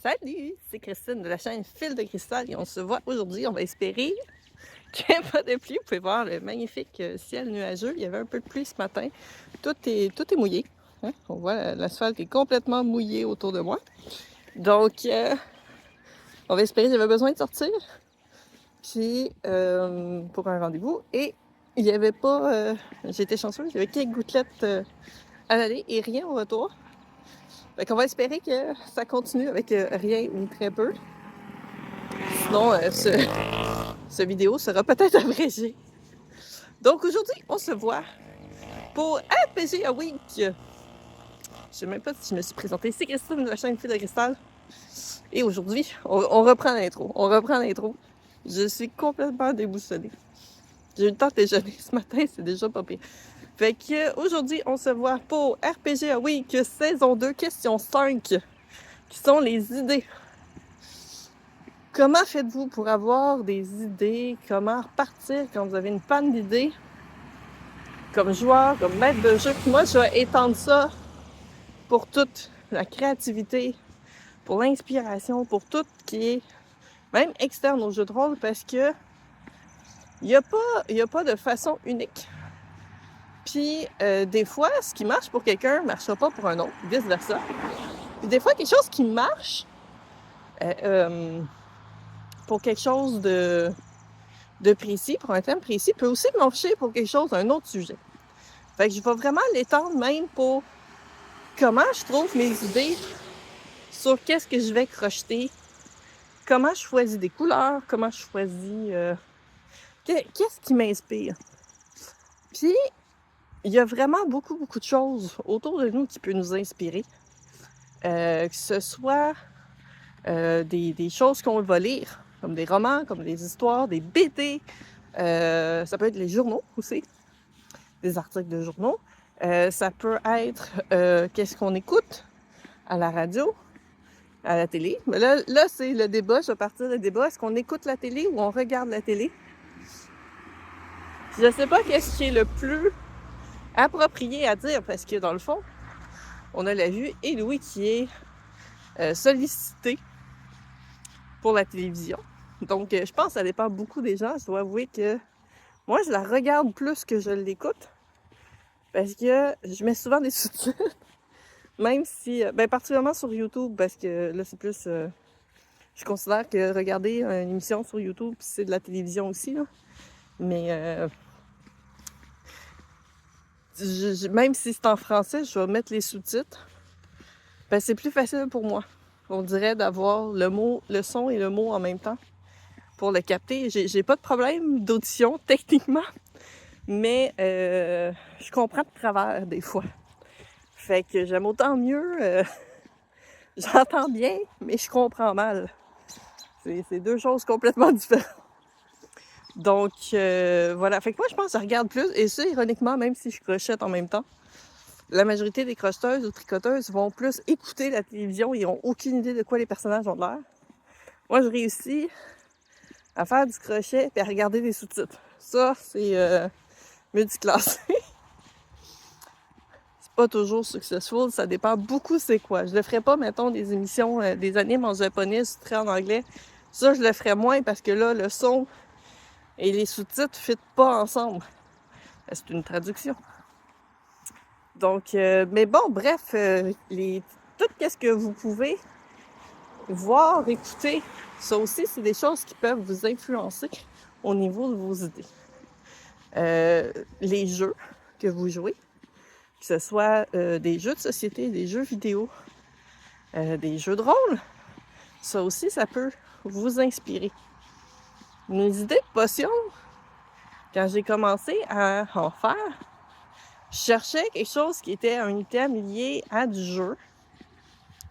Salut, c'est Christine de la chaîne Fil de Cristal et on se voit aujourd'hui. On va espérer qu'il n'y ait pas de pluie. Vous pouvez voir le magnifique ciel nuageux. Il y avait un peu de pluie ce matin. Tout est mouillé. Hein? On voit l'asphalte est complètement mouillé autour de moi. Donc, on va espérer. J'avais besoin de sortir puis, pour un rendez-vous. Et il n'y avait pas... J'étais chanceuse, il y avait quelques gouttelettes à l'aller et rien au retour. Fait qu'on va espérer que ça continue avec rien ou très peu. Sinon, ce vidéo sera peut-être abrégé. Donc aujourd'hui, on se voit pour RPG a Week. Je sais même pas si je me suis présentée. C'est Christine de la chaîne Fil de Cristal. Et aujourd'hui, on reprend l'intro. On reprend l'intro. Je suis complètement déboussolée. J'ai eu le temps de déjeuner ce matin, c'est déjà pas pire. Fait que aujourd'hui, on se voit pour RPG a Week saison 2, question 5, qui sont les idées. Comment faites-vous pour avoir des idées? Comment repartir quand vous avez une panne d'idées? Comme joueur, comme maître de jeu. Moi, je vais étendre ça pour toute la créativité, pour l'inspiration, pour tout qui est même externe au jeu de rôle, parce que il n'y a pas de façon unique. Puis, des fois, ce qui marche pour quelqu'un ne marchera pas pour un autre, vice-versa. Puis des fois, quelque chose qui marche pour quelque chose de précis, pour un thème précis, peut aussi marcher pour quelque chose, un autre sujet. Fait que je vais vraiment l'étendre même pour comment je trouve mes idées sur qu'est-ce que je vais crocheter, comment je choisis des couleurs, comment je choisis... qu'est-ce qui m'inspire. Puis, il y a vraiment beaucoup de choses autour de nous qui peuvent nous inspirer. Que ce soit des choses qu'on va lire, comme des romans, comme des histoires, des BD. Ça peut être les journaux aussi, des articles de journaux. Ça peut être qu'est-ce qu'on écoute à la radio, à la télé. Mais là c'est le débat, je vais partir le débat. Est-ce qu'on écoute la télé ou on regarde la télé? Je ne sais pas qu'est-ce qui est le plus approprié à dire, parce que dans le fond, on a la vue et l'ouïe qui est sollicité pour la télévision. Donc, je pense que ça dépend beaucoup des gens. Je dois avouer que moi, je la regarde plus que je l'écoute, parce que je mets souvent des sous-titres, même si, particulièrement sur YouTube, parce que là, c'est plus... je considère que regarder une émission sur YouTube, c'est de la télévision aussi, là. Mais même si c'est en français, je vais mettre les sous-titres. C'est plus facile pour moi. On dirait d'avoir le son et le mot en même temps pour le capter. J'ai pas de problème d'audition, techniquement, mais je comprends de travers des fois. Fait que j'aime autant mieux... j'entends bien, mais je comprends mal. C'est deux choses complètement différentes. Donc, voilà. Fait que moi, je pense que je regarde plus. Et ça, ironiquement, même si je crochette en même temps, la majorité des crocheteuses ou tricoteuses vont plus écouter la télévision. Ils n'ont aucune idée de quoi les personnages ont l'air. Moi, je réussis à faire du crochet et à regarder des sous-titres. Ça, c'est multiclassé. C'est pas toujours successful. Ça dépend beaucoup c'est quoi. Je le ferais pas, mettons, des émissions, des animes en japonais, sous-titrés en anglais. Ça, je le ferais moins parce que là, le son... et les sous-titres ne fitent pas ensemble. C'est une traduction. Donc, mais bon, bref, tout ce que vous pouvez voir, écouter, ça aussi, c'est des choses qui peuvent vous influencer au niveau de vos idées. Les jeux que vous jouez, que ce soit des jeux de société, des jeux vidéo, des jeux de rôle, ça aussi, ça peut vous inspirer. Mes idées de potions, quand j'ai commencé à en faire, je cherchais quelque chose qui était un item lié à du jeu.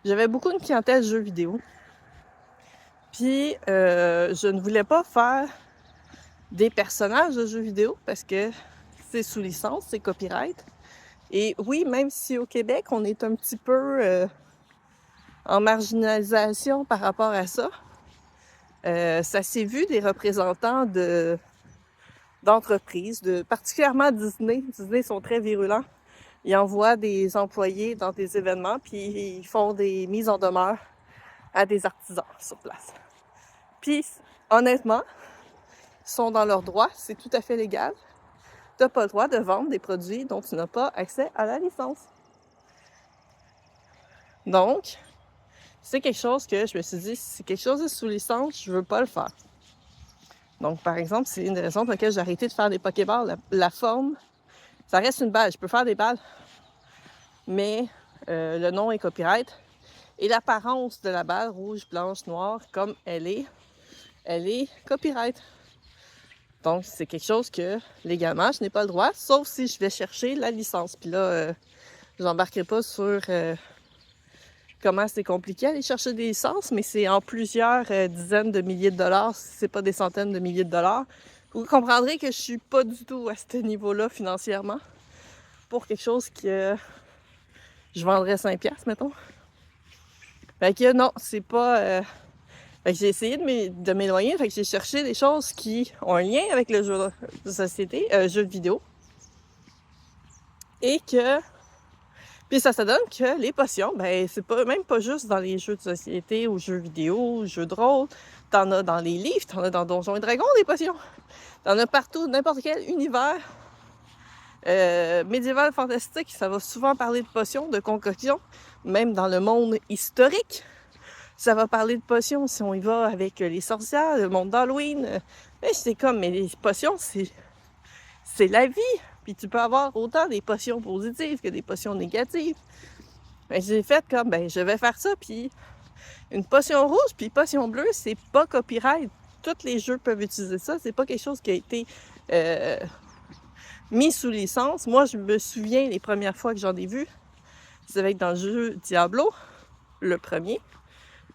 J'avais beaucoup de clientèle jeux vidéo. Puis, je ne voulais pas faire des personnages de jeux vidéo parce que c'est sous licence, c'est copyright. Et oui, même si au Québec, on est un petit peu en marginalisation par rapport à ça, ça s'est vu des représentants d'entreprises, particulièrement Disney. Disney sont très virulents. Ils envoient des employés dans des événements, puis ils font des mises en demeure à des artisans sur place. Puis, honnêtement, ils sont dans leurs droits, c'est tout à fait légal. Tu n'as pas le droit de vendre des produits dont tu n'as pas accès à la licence. Donc, c'est quelque chose que je me suis dit, si c'est quelque chose de sous licence, je veux pas le faire. Donc, par exemple, c'est une des raisons pour laquelle j'ai arrêté de faire des Pokéballs. La forme, ça reste une balle. Je peux faire des balles, mais le nom est copyright. Et l'apparence de la balle, rouge, blanche, noire, comme elle est copyright. Donc, c'est quelque chose que, légalement, je n'ai pas le droit, sauf si je vais chercher la licence. Puis là, j'embarquerai pas sur comment c'est compliqué aller chercher des licences, mais c'est en plusieurs dizaines de milliers de dollars, si c'est pas des centaines de milliers de dollars. Vous comprendrez que je suis pas du tout à ce niveau-là financièrement pour quelque chose que je vendrais 5$, mettons. Fait que non, c'est pas... Fait que j'ai essayé de m'éloigner, fait que j'ai cherché des choses qui ont un lien avec le jeu de société, jeu de vidéo. Et que... Puis ça donne que les potions, ben c'est pas même pas juste dans les jeux de société ou jeux vidéo, jeux de rôle. T'en as dans les livres, t'en as dans Donjons et Dragons des potions. T'en as partout, n'importe quel univers médiéval, fantastique, ça va souvent parler de potions, de concoctions. Même dans le monde historique, ça va parler de potions si on y va avec les sorcières, le monde d'Halloween. Mais c'est comme, mais les potions, c'est la vie. Puis tu peux avoir autant des potions positives que des potions négatives. Ben, j'ai fait comme, ben je vais faire ça, puis une potion rouge, puis potion bleue, c'est pas copyright. Tous les jeux peuvent utiliser ça. C'est pas quelque chose qui a été mis sous licence. Moi, je me souviens les premières fois que j'en ai vu, ça va être dans le jeu Diablo, le premier,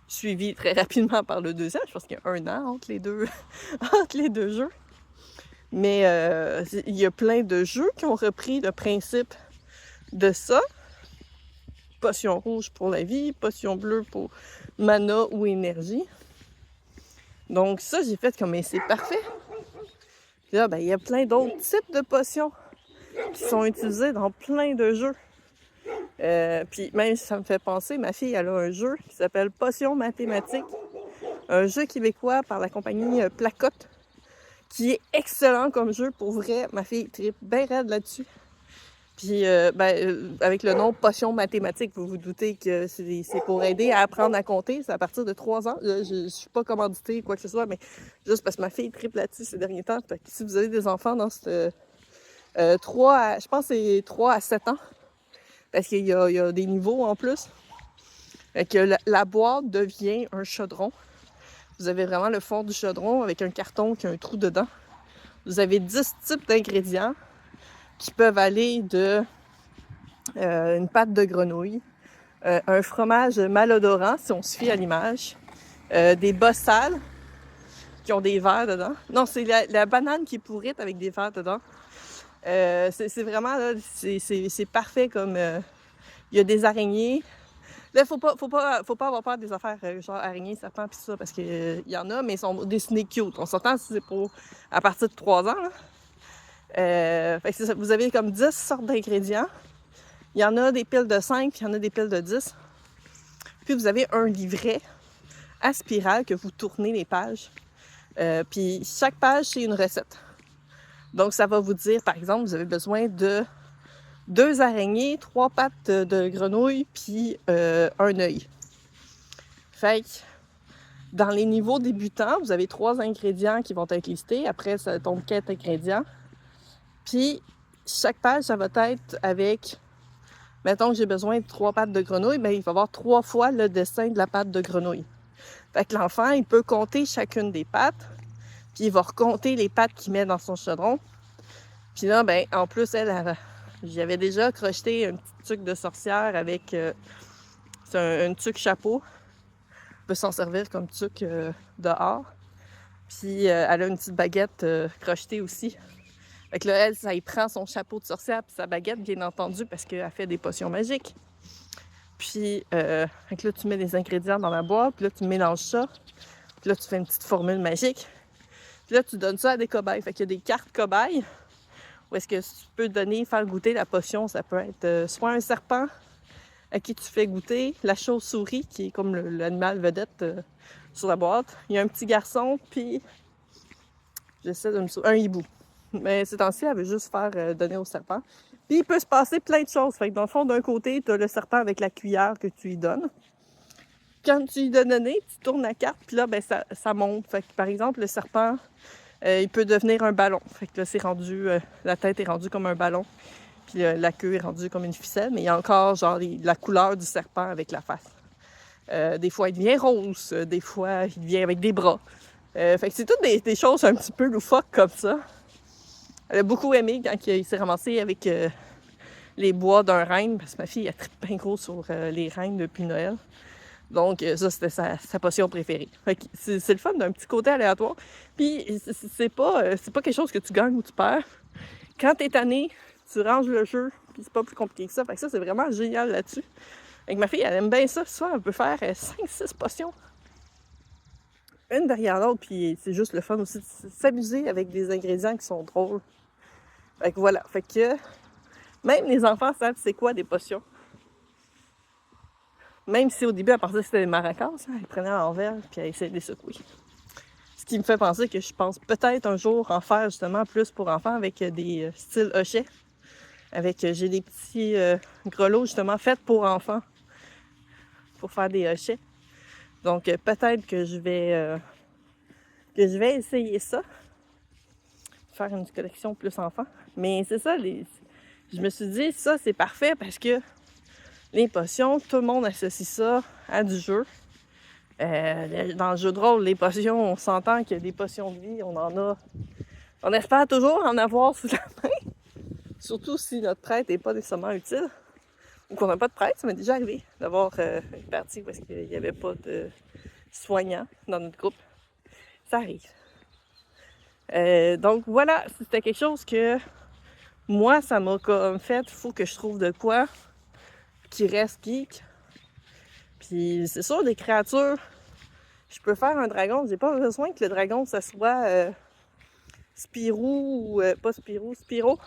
suivi très rapidement par le deuxième. Je pense qu'il y a 1 an entre les deux, entre les deux jeux. Mais il y a plein de jeux qui ont repris le principe de ça. Potion rouge pour la vie, potion bleue pour mana ou énergie. Donc ça, j'ai fait comme, mais c'est parfait. Puis là, ben, il y a plein d'autres types de potions qui sont utilisées dans plein de jeux. Puis même, ça me fait penser, ma fille, elle a un jeu qui s'appelle Potions mathématiques. Un jeu québécois par la compagnie Placotte, qui est excellent comme jeu, pour vrai. Ma fille tripe bien raide là-dessus. Puis, avec le nom Potion mathématiques, vous vous doutez que c'est pour aider à apprendre à compter. C'est à partir de 3 ans. Là, je suis pas commanditée ou quoi que ce soit, mais juste parce que ma fille tripe là-dessus ces derniers temps. Fait que si vous avez des enfants dans ce 3 je pense que c'est 3 à 7 ans, parce qu'il y a des niveaux en plus. Fait que la boîte devient un chaudron. Vous avez vraiment le fond du chaudron avec un carton qui a un trou dedans. Vous avez 10 types d'ingrédients qui peuvent aller de une pâte de grenouille, un fromage malodorant, si on se fie à l'image, des bossales qui ont des vers dedans. Non, c'est la banane qui est pourrite avec des vers dedans. C'est vraiment, là, c'est parfait comme... il y a des araignées. Là, faut pas avoir peur des affaires genre araignées, serpents pis ça, parce que y en a, mais ils sont dessinés cute. On s'entend si c'est pour à partir de 3 ans, là. Fait que c'est ça, vous avez comme 10 sortes d'ingrédients. Il y en a des piles de 5, puis il y en a des piles de 10. Puis vous avez un livret à spirale que vous tournez les pages. Puis chaque page, c'est une recette. Donc ça va vous dire, par exemple, vous avez besoin de 2 araignées, 3 pattes de grenouille, puis un œil. Fait que dans les niveaux débutants, vous avez 3 ingrédients qui vont être listés. Après, ça tombe 4 ingrédients. Puis, chaque page, ça va être avec... Mettons que j'ai besoin de 3 pattes de grenouille, bien, il va y avoir 3 fois le dessin de la patte de grenouille. Fait que l'enfant, il peut compter chacune des pattes, puis il va recompter les pattes qu'il met dans son chaudron. Puis là, ben en plus, j'avais déjà crocheté un petit truc de sorcière avec... c'est un truc chapeau. On peut s'en servir comme truc dehors. Puis elle a une petite baguette crochetée aussi. Fait que là, elle, ça y prend son chapeau de sorcière puis sa baguette, bien entendu, parce qu'elle fait des potions magiques. Puis, fait que là, tu mets des ingrédients dans la boîte, puis là, tu mélanges ça. Puis là, tu fais une petite formule magique. Puis là, tu donnes ça à des cobayes. Fait qu'il y a des cartes cobayes où est-ce que tu peux donner, faire goûter la potion. Ça peut être soit un serpent, à qui tu fais goûter la chauve-souris, qui est comme l'animal vedette sur la boîte. Il y a un petit garçon, puis j'essaie de me souvenir, un hibou. Mais ces temps-ci, elle veut juste faire donner au serpent. Puis il peut se passer plein de choses. Fait que dans le fond, d'un côté, tu as le serpent avec la cuillère que tu lui donnes. Quand tu lui donnes donné, tu tournes la carte, puis là, ben, ça monte. Fait que, par exemple, le serpent, il peut devenir un ballon. Fait que là, c'est rendu, la tête est rendue comme un ballon, puis la queue est rendue comme une ficelle, mais il y a encore, genre, la couleur du serpent avec la face. Des fois, il devient rose, des fois, il devient avec des bras. Fait que c'est toutes des choses un petit peu loufoques comme ça. Elle a beaucoup aimé quand il s'est ramassé avec les bois d'un renne, parce que ma fille, elle tripe bien gros sur les rennes depuis Noël. Donc, ça, c'était sa potion préférée. Fait que c'est le fun d'un petit côté aléatoire. Puis, c'est pas quelque chose que tu gagnes ou tu perds. Quand t'es tanné, tu ranges le jeu, puis c'est pas plus compliqué que ça. Fait que ça, c'est vraiment génial là-dessus. Avec ma fille, elle aime bien ça. Souvent, elle peut faire 5-6 potions. Une derrière l'autre, puis c'est juste le fun aussi de s'amuser avec des ingrédients qui sont drôles. Fait que voilà. Fait que même les enfants savent c'est quoi des potions. Même si au début, elle pensait que c'était des maracas, elle prenait à l'envers puis elle essayait de les secouer. Ce qui me fait penser que je pense peut-être un jour en faire justement plus pour enfants avec des styles hochets. J'ai des petits grelots justement faits pour enfants pour faire des hochets. Donc peut-être que je vais essayer ça. Faire une collection plus enfant. Mais c'est ça, je me suis dit ça c'est parfait parce que les potions, tout le monde associe ça à du jeu. Dans le jeu de rôle, les potions, on s'entend qu'il y a des potions de vie, on en a. On espère toujours en avoir sous la main. Surtout si notre prêtre n'est pas nécessairement utile. Ou qu'on n'a pas de prêtre, ça m'est déjà arrivé d'avoir une partie parce qu'il n'y avait pas de soignant dans notre groupe. Ça arrive. Donc voilà, c'était quelque chose que moi, ça m'a comme fait, il faut que je trouve de quoi qui reste geek. Puis c'est sûr, des créatures, je peux faire un dragon, j'ai pas besoin que le dragon, ça soit Spirou ou pas Spiro,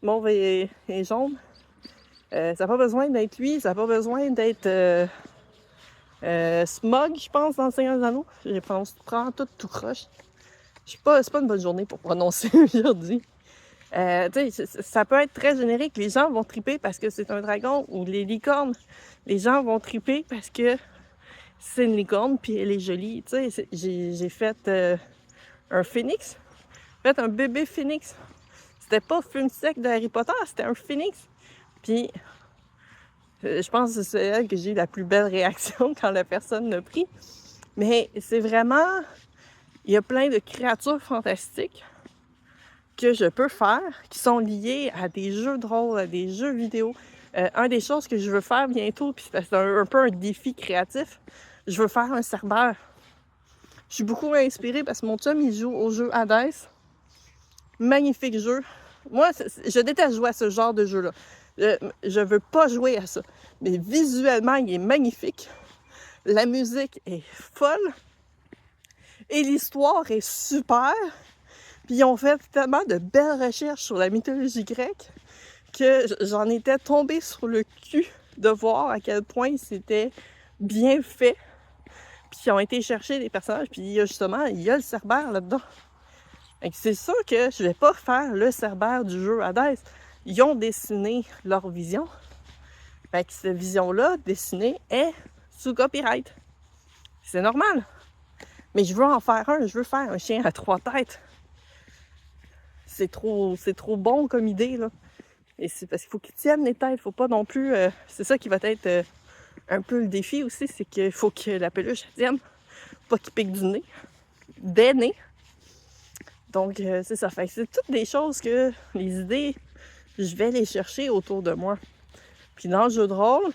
mauve et jaune. Ça n'a pas besoin d'être lui, ça n'a pas besoin d'être Smog, je pense, dans le Seigneur des Anneaux. Je prends tout croche. C'est pas une bonne journée pour prononcer aujourd'hui. Ça peut être très générique. Les gens vont triper parce que c'est un dragon, ou les licornes. Les gens vont triper parce que c'est une licorne puis elle est jolie. J'ai fait un phénix. J'ai fait un bébé phénix. C'était pas fume sec de Harry Potter, c'était un phénix. Puis je pense que c'est elle que j'ai eu la plus belle réaction quand la personne l'a pris. Mais c'est vraiment... Il y a plein de créatures fantastiques que je peux faire, qui sont liées à des jeux de rôle, à des jeux vidéo. Un des choses que je veux faire bientôt, puis c'est un peu un défi créatif, je veux faire un Cerbère. Je suis beaucoup inspirée parce que mon chum, il joue au jeu Hades. Magnifique jeu. Moi, je déteste jouer à ce genre de jeu-là. Je veux pas jouer à ça. Mais visuellement, il est magnifique. La musique est folle. Et l'histoire est super. Puis ils ont fait tellement de belles recherches sur la mythologie grecque que j'en étais tombée sur le cul de voir à quel point c'était bien fait. Puis ils ont été chercher des personnages. Puis il y a le Cerbère là-dedans. C'est sûr que je vais pas faire le Cerbère du jeu Hades. Ils ont dessiné leur vision. Fait que cette vision-là, dessinée, est sous copyright. C'est normal. Mais je veux en faire un. Je veux faire un chien à 3 têtes. C'est trop bon comme idée, là. Et c'est parce qu'il faut qu'il tienne les têtes. Faut pas non plus... c'est ça qui va être un peu le défi aussi. C'est qu'il faut que la peluche tienne. Pas qu'il pique du nez. Des nez. Donc, c'est ça. Fait que c'est toutes des choses que les idées, je vais les chercher autour de moi. Puis dans le jeu de rôle,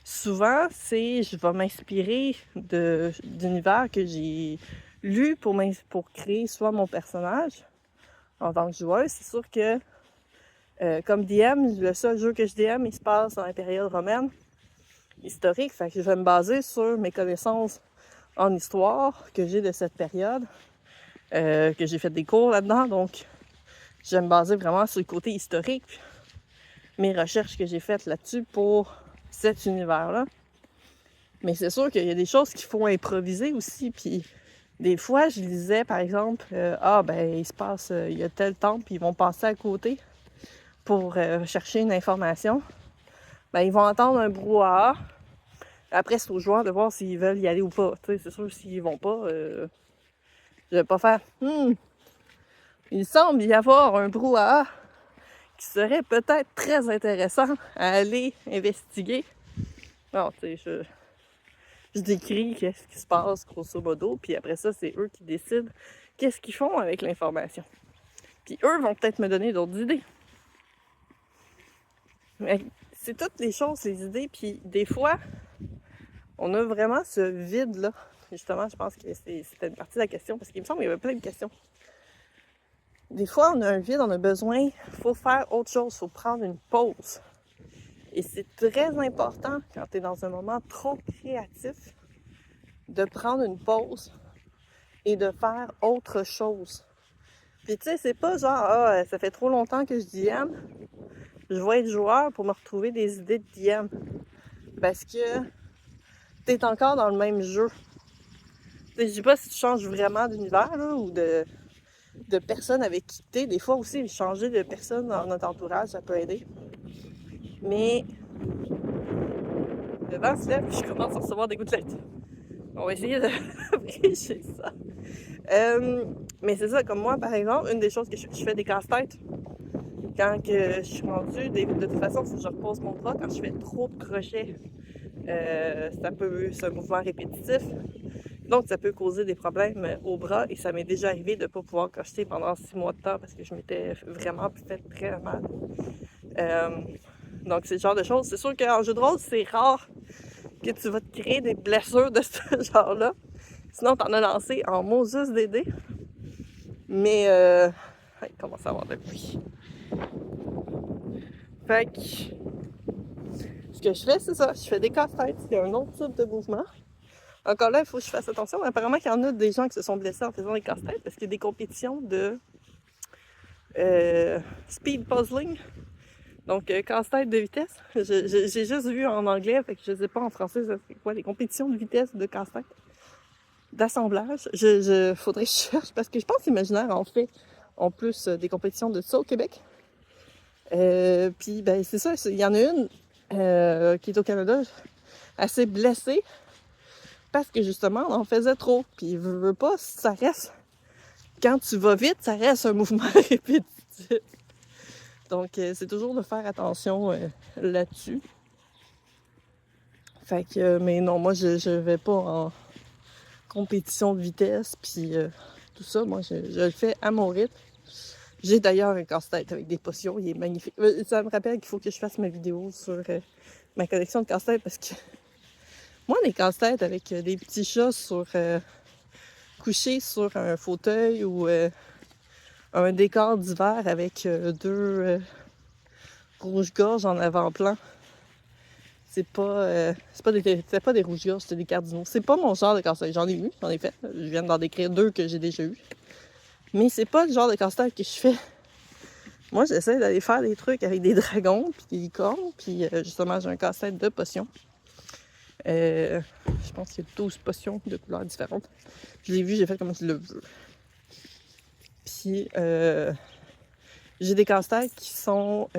souvent, je vais m'inspirer d'univers que j'ai lu pour créer soit mon personnage en tant que joueuse. C'est sûr que, comme DM, le seul jeu que je DM, il se passe dans la période romaine historique. Fait que je vais me baser sur mes connaissances en histoire que j'ai de cette période. Que j'ai fait des cours là-dedans, donc je vais me baser vraiment sur le côté historique, mes recherches que j'ai faites là-dessus pour cet univers-là. Mais c'est sûr qu'il y a des choses qu'il faut improviser aussi. Puis des fois, je lisais, par exemple, il se passe, il y a tel temps, puis ils vont passer à côté pour chercher une information. Ben, ils vont entendre un brouhaha. Après, c'est aux joueurs de voir s'ils veulent y aller ou pas. T'sais, c'est sûr, s'ils vont pas, je vais pas faire il semble y avoir un brouhaha qui serait peut-être très intéressant à aller investiguer. Non, tu sais, je décris qu'est-ce qui se passe, grosso modo, puis après ça, c'est eux qui décident qu'est-ce qu'ils font avec l'information. Puis eux vont peut-être me donner d'autres idées. Mais c'est toutes les choses, les idées, puis des fois, on a vraiment ce vide-là. Justement, je pense que c'était une partie de la question, parce qu'il me semble qu'il y avait plein de questions. Des fois, on a un vide, on a besoin, il faut faire autre chose, il faut prendre une pause. Et c'est très important, quand tu es dans un moment trop créatif, de prendre une pause et de faire autre chose. Puis tu sais, c'est pas genre, ça fait trop longtemps que je DM, je vais être joueur pour me retrouver des idées de DM. Parce que t'es encore dans le même jeu. Je dis pas si tu changes vraiment d'univers là, ou de personnes avec qui t'es. Des fois aussi, changer de personne dans notre entourage, ça peut aider. Mais le vent se lève et je commence à recevoir des gouttelettes. On va essayer de briser ça. Mais c'est ça, comme moi, par exemple, une des choses que je fais des casse-têtes. Quand que je suis rendue, de toute façon, si je repose mon bras, quand je fais trop de crochets, c'est un mouvement répétitif. Donc, ça peut causer des problèmes au bras et ça m'est déjà arrivé de ne pas pouvoir crocheter pendant 6 mois de temps parce que je m'étais vraiment fait très mal. Donc, c'est ce genre de choses. C'est sûr qu'en jeu de rôle, c'est rare que tu vas te créer des blessures de ce genre-là. Sinon, t'en as lancé en Moses DD. Mais, il commence à avoir de pluie. Fait que, ce que je fais, c'est ça. Je fais des casse-têtes. Il y a un autre type de mouvement. Encore là, il faut que je fasse attention. Apparemment qu'il y en a des gens qui se sont blessés en faisant des casse-têtes parce qu'il y a des compétitions de speed puzzling. Donc, casse-tête de vitesse. J'ai juste vu en anglais, fait que je sais pas en français c'est quoi, les compétitions de vitesse de casse-tête. D'assemblage. Faudrait que je cherche parce que je pense qu'Imaginaire en fait en plus des compétitions de ça au Québec. Puis, ben, c'est ça, il y en a une qui est au Canada, assez blessée parce que justement, on en faisait trop. Puis, veux pas, ça reste. Quand tu vas vite, ça reste un mouvement répétitif. Donc, c'est toujours de faire attention là-dessus. Fait que, mais non, moi, je vais pas en compétition de vitesse, puis tout ça. Moi, je le fais à mon rythme. J'ai d'ailleurs un casse-tête avec des potions, il est magnifique. Ça me rappelle qu'il faut que je fasse ma vidéo sur ma collection de casse-têtes, parce que moi, les casse-têtes avec des petits chats couchés sur un fauteuil ou un décor d'hiver avec deux rouges-gorges en avant-plan. C'était pas des rouges-gorges, c'était des cardinaux. C'est pas mon genre de casse-tête. J'en ai fait. Je viens d'en décrire 2 que j'ai déjà eu. Mais c'est pas le genre de casse-tête que je fais. Moi, j'essaie d'aller faire des trucs avec des dragons, puis des licornes, puis justement, j'ai un casse-tête de potions. Je pense qu'il y a 12 potions de couleurs différentes. Je l'ai vu, j'ai fait comme je le veux. Puis, j'ai des casse-têtes qui sont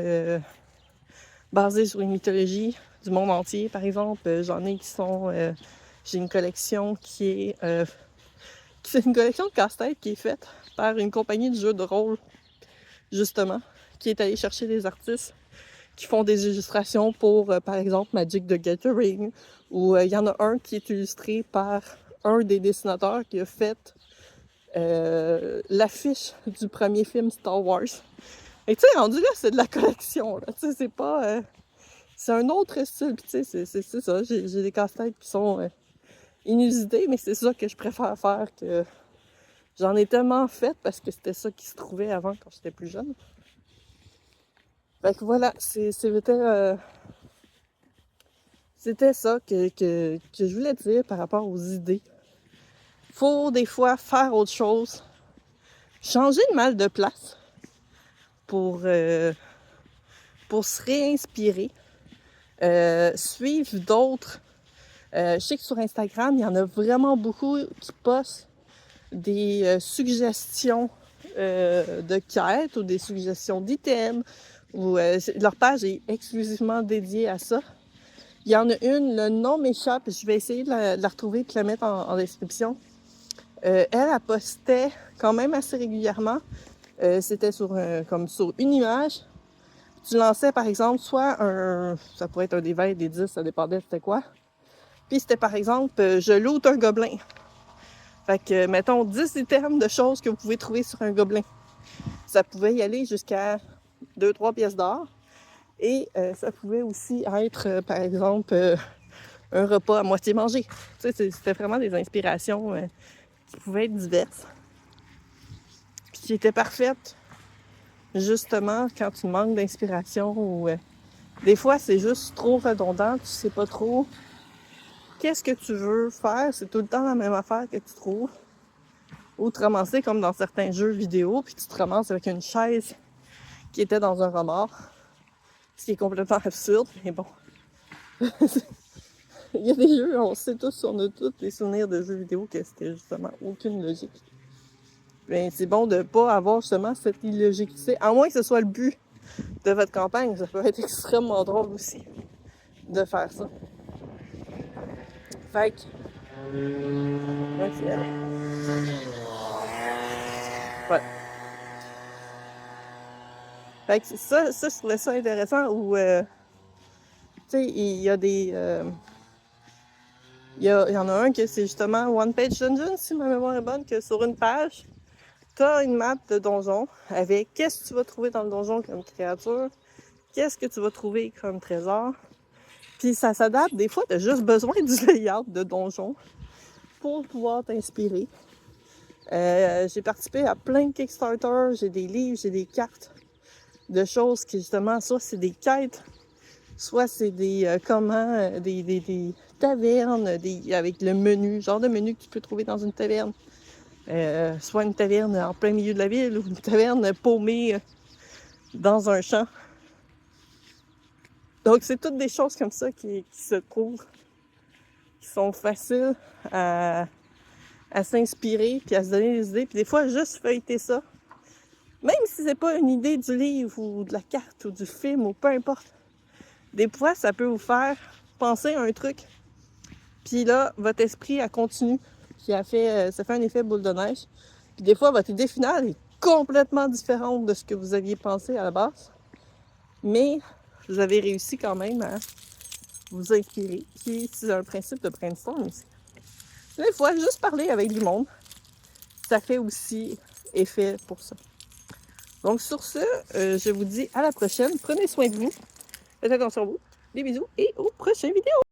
basés sur une mythologie du monde entier, par exemple. J'en ai qui sont... j'ai une collection qui est... c'est une collection de casse-têtes qui est faite par une compagnie de jeux de rôle, justement, qui est allée chercher des artistes qui font des illustrations pour, par exemple, Magic the Gathering, ou il y en a un qui est illustré par un des dessinateurs qui a fait l'affiche du premier film Star Wars. Et tu sais, rendu là, c'est de la collection, là. Tu sais, c'est pas... c'est un autre style, puis tu sais, c'est ça. J'ai des casse-têtes qui sont inusités, mais c'est ça que je préfère faire que... J'en ai tellement fait parce que c'était ça qui se trouvait avant quand j'étais plus jeune. Fait que voilà, c'était ça que je voulais dire par rapport aux idées. Faut des fois faire autre chose. Changer de mal de place pour se réinspirer. suivre d'autres. Je sais que sur Instagram, il y en a vraiment beaucoup qui postent des suggestions de quêtes ou des suggestions d'items. Ou leur page est exclusivement dédiée à ça. Il y en a une, le nom m'échappe, je vais essayer de la retrouver et de la mettre en description. Elle postait quand même assez régulièrement. C'était comme sur une image. Tu lançais par exemple soit ça pourrait être un des 20, des 10, ça dépendait c'était quoi. Puis c'était par exemple, je loot un gobelin. Fait que, mettons, 10 items de choses que vous pouvez trouver sur un gobelin. Ça pouvait y aller jusqu'à 2-3 pièces d'or. Et ça pouvait aussi être, par exemple, un repas à moitié mangé. Tu sais, c'était vraiment des inspirations qui pouvaient être diverses. Puis qui étaient parfaites, justement, quand tu manques d'inspiration ou... des fois, c'est juste trop redondant, tu sais pas trop qu'est-ce que tu veux faire. C'est tout le temps la même affaire que tu trouves. Ou te ramasser comme dans certains jeux vidéo, puis tu te ramasses avec une chaise qui était dans un remords. Ce qui est complètement absurde, mais bon. Il y a des jeux, on a tous des souvenirs de jeux vidéo que c'était justement aucune logique. Mais c'est bon de pas avoir justement cette illogicité, à moins que ce soit le but de votre campagne. Ça peut être extrêmement drôle aussi de faire ça. Fait que... Ouais. Fait que ça, je trouvais ça intéressant où, tu sais, il y a des... il y en a un que c'est justement One Page Dungeon, si ma mémoire est bonne, que sur une page, t'as une map de donjon avec qu'est-ce que tu vas trouver dans le donjon comme créature, qu'est-ce que tu vas trouver comme trésor. Puis ça s'adapte. Des fois, t'as juste besoin du layout de donjon pour pouvoir t'inspirer. J'ai participé à plein de Kickstarter, j'ai des livres, j'ai des cartes de choses qui justement, soit c'est des quêtes, soit c'est des des tavernes avec le menu, genre de menu que tu peux trouver dans une taverne. Soit une taverne en plein milieu de la ville ou une taverne paumée dans un champ. Donc c'est toutes des choses comme ça qui se trouvent, qui sont faciles à s'inspirer puis à se donner des idées. Puis des fois, juste feuilleter ça, même si c'est pas une idée du livre ou de la carte ou du film ou peu importe, des fois, ça peut vous faire penser à un truc. Puis là, votre esprit, elle continue. Puis ça fait un effet boule de neige. Puis des fois, votre idée finale est complètement différente de ce que vous aviez pensé à la base. Mais vous avez réussi quand même à vous inspirer. Puis c'est un principe de brainstorm aussi. Des fois, juste parler avec du monde, ça fait aussi effet pour ça. Donc sur ce, je vous dis à la prochaine. Prenez soin de vous. Faites attention à vous. Des bisous et aux prochaines vidéos.